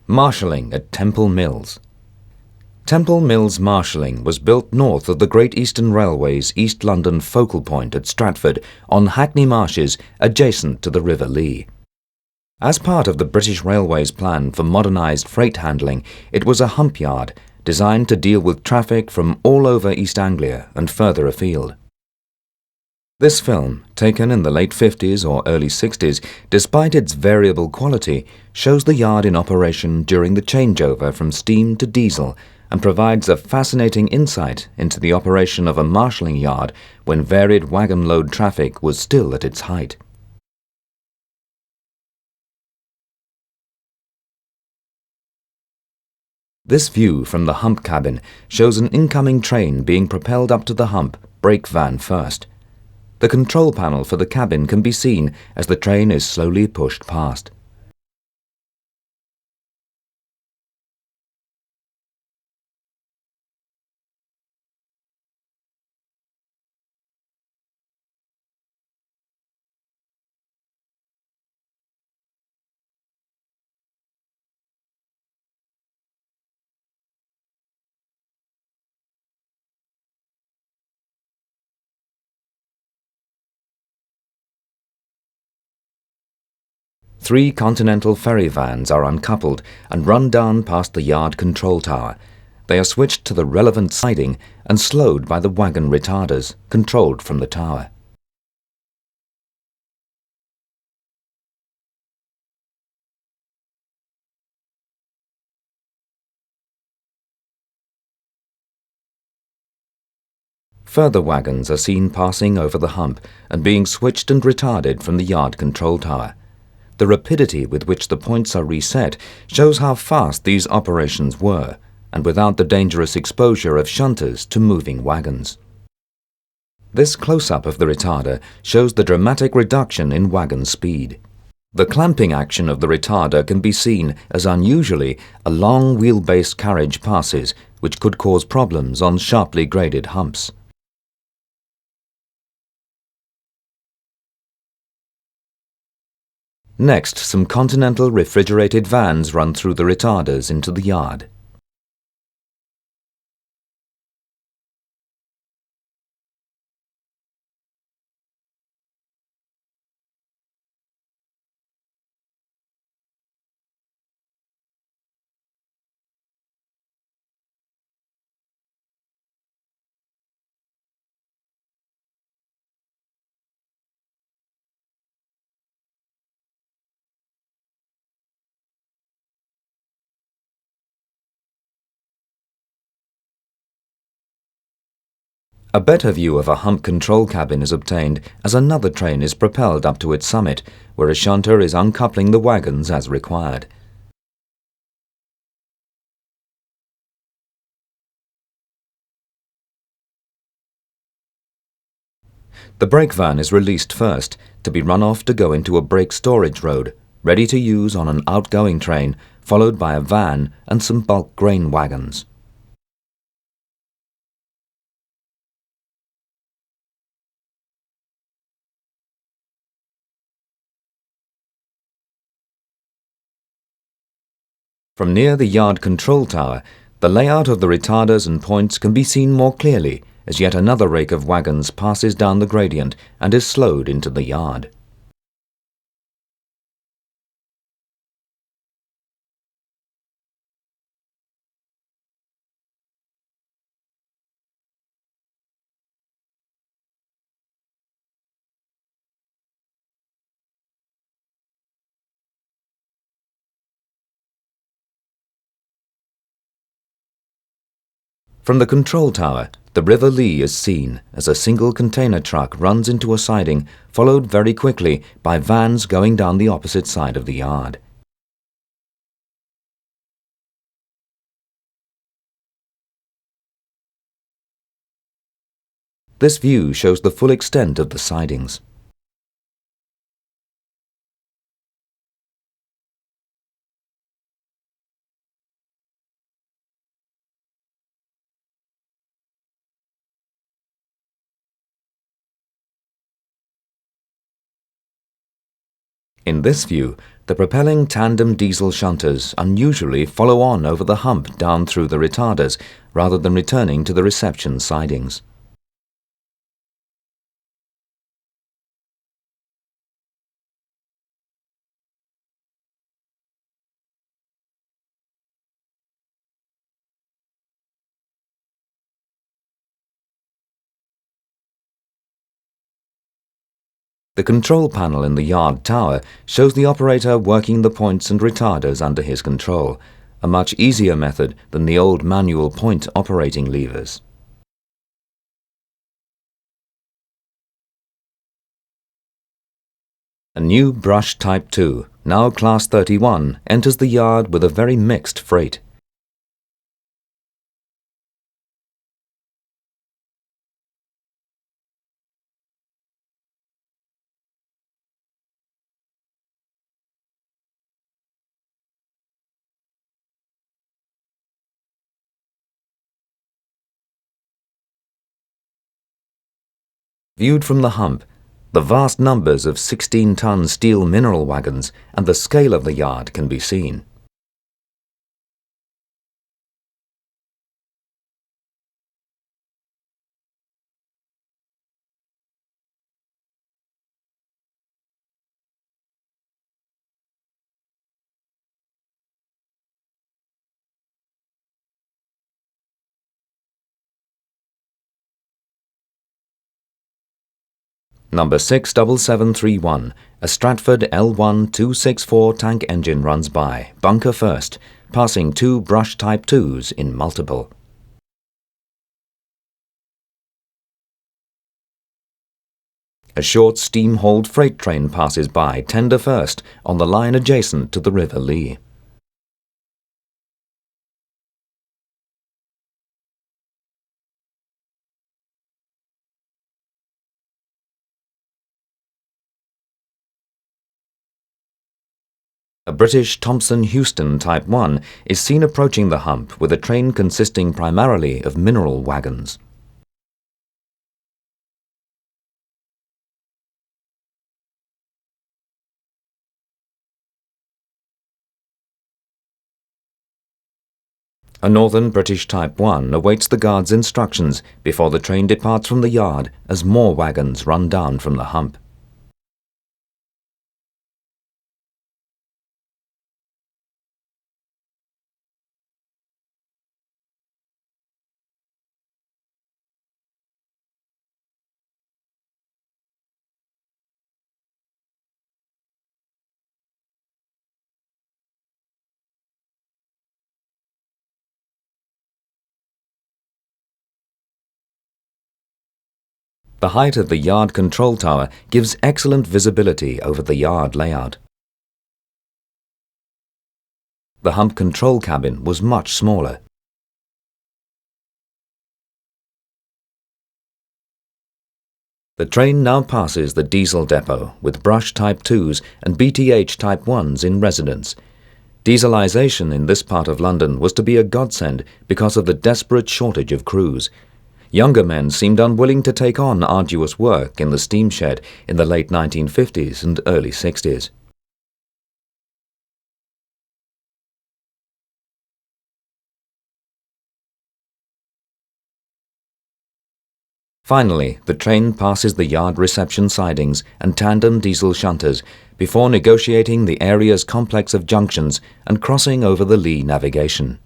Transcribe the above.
Marshalling at Temple Mills. Temple Mills Marshalling was built north of the Great Eastern Railway's East London focal point at Stratford on Hackney Marshes adjacent to the River Lee. As part of the British Railways plan for modernised freight handling, it was a hump yard designed to deal with traffic from all over East Anglia and further afield. This film, taken in the late 50s or early 60s, despite its variable quality, shows the yard in operation during the changeover from steam to diesel and provides a fascinating insight into the operation of a marshalling yard when varied wagon load traffic was still at its height. This view from the hump cabin shows an incoming train being propelled up to the hump, brake van first. The control panel for the cabin can be seen as the train is slowly pushed past. Three Continental ferry vans are uncoupled and run down past the yard control tower. They are switched to the relevant siding and slowed by the wagon retarders, controlled from the tower. Further wagons are seen passing over the hump and being switched and retarded from the yard control tower. The rapidity with which the points are reset shows how fast these operations were, and without the dangerous exposure of shunters to moving wagons. This close-up of the retarder shows the dramatic reduction in wagon speed. The clamping action of the retarder can be seen as unusually a long wheelbase carriage passes, which could cause problems on sharply graded humps. Next, some Continental refrigerated vans run through the retarders into the yard. A better view of a hump control cabin is obtained as another train is propelled up to its summit, where a shunter is uncoupling the wagons as required. The brake van is released first, to be run off to go into a brake storage road, ready to use on an outgoing train, followed by a van and some bulk grain wagons. From near the yard control tower, the layout of the retarders and points can be seen more clearly as yet another rake of wagons passes down the gradient and is slowed into the yard. From the control tower, the River Lee is seen as a single container truck runs into a siding, followed very quickly by vans going down the opposite side of the yard. This view shows the full extent of the sidings. In this view, the propelling tandem diesel shunters unusually follow on over the hump down through the retarders rather than returning to the reception sidings. The control panel in the yard tower shows the operator working the points and retarders under his control, a much easier method than the old manual point operating levers. A new Brush Type 2, now Class 31, enters the yard with a very mixed freight. Viewed from the hump, the vast numbers of 16-ton steel mineral wagons and the scale of the yard can be seen. Number 67731, a Stratford L1 264 tank engine runs by, bunker first, passing two Brush Type 2s in multiple. A short steam-hauled freight train passes by, tender first, on the line adjacent to the River Lee. A British Thomson Houston Type 1 is seen approaching the hump with a train consisting primarily of mineral wagons. A Northern British Type 1 awaits the guard's instructions before the train departs from the yard as more wagons run down from the hump. The height of the yard control tower gives excellent visibility over the yard layout. The hump control cabin was much smaller. The train now passes the diesel depot with Brush Type 2s and BTH Type 1s in residence. Dieselization in this part of London was to be a godsend because of the desperate shortage of crews. Younger men seemed unwilling to take on arduous work in the steam shed in the late 1950s and early 60s. Finally, the train passes the yard reception sidings and tandem diesel shunters before negotiating the area's complex of junctions and crossing over the Lee navigation.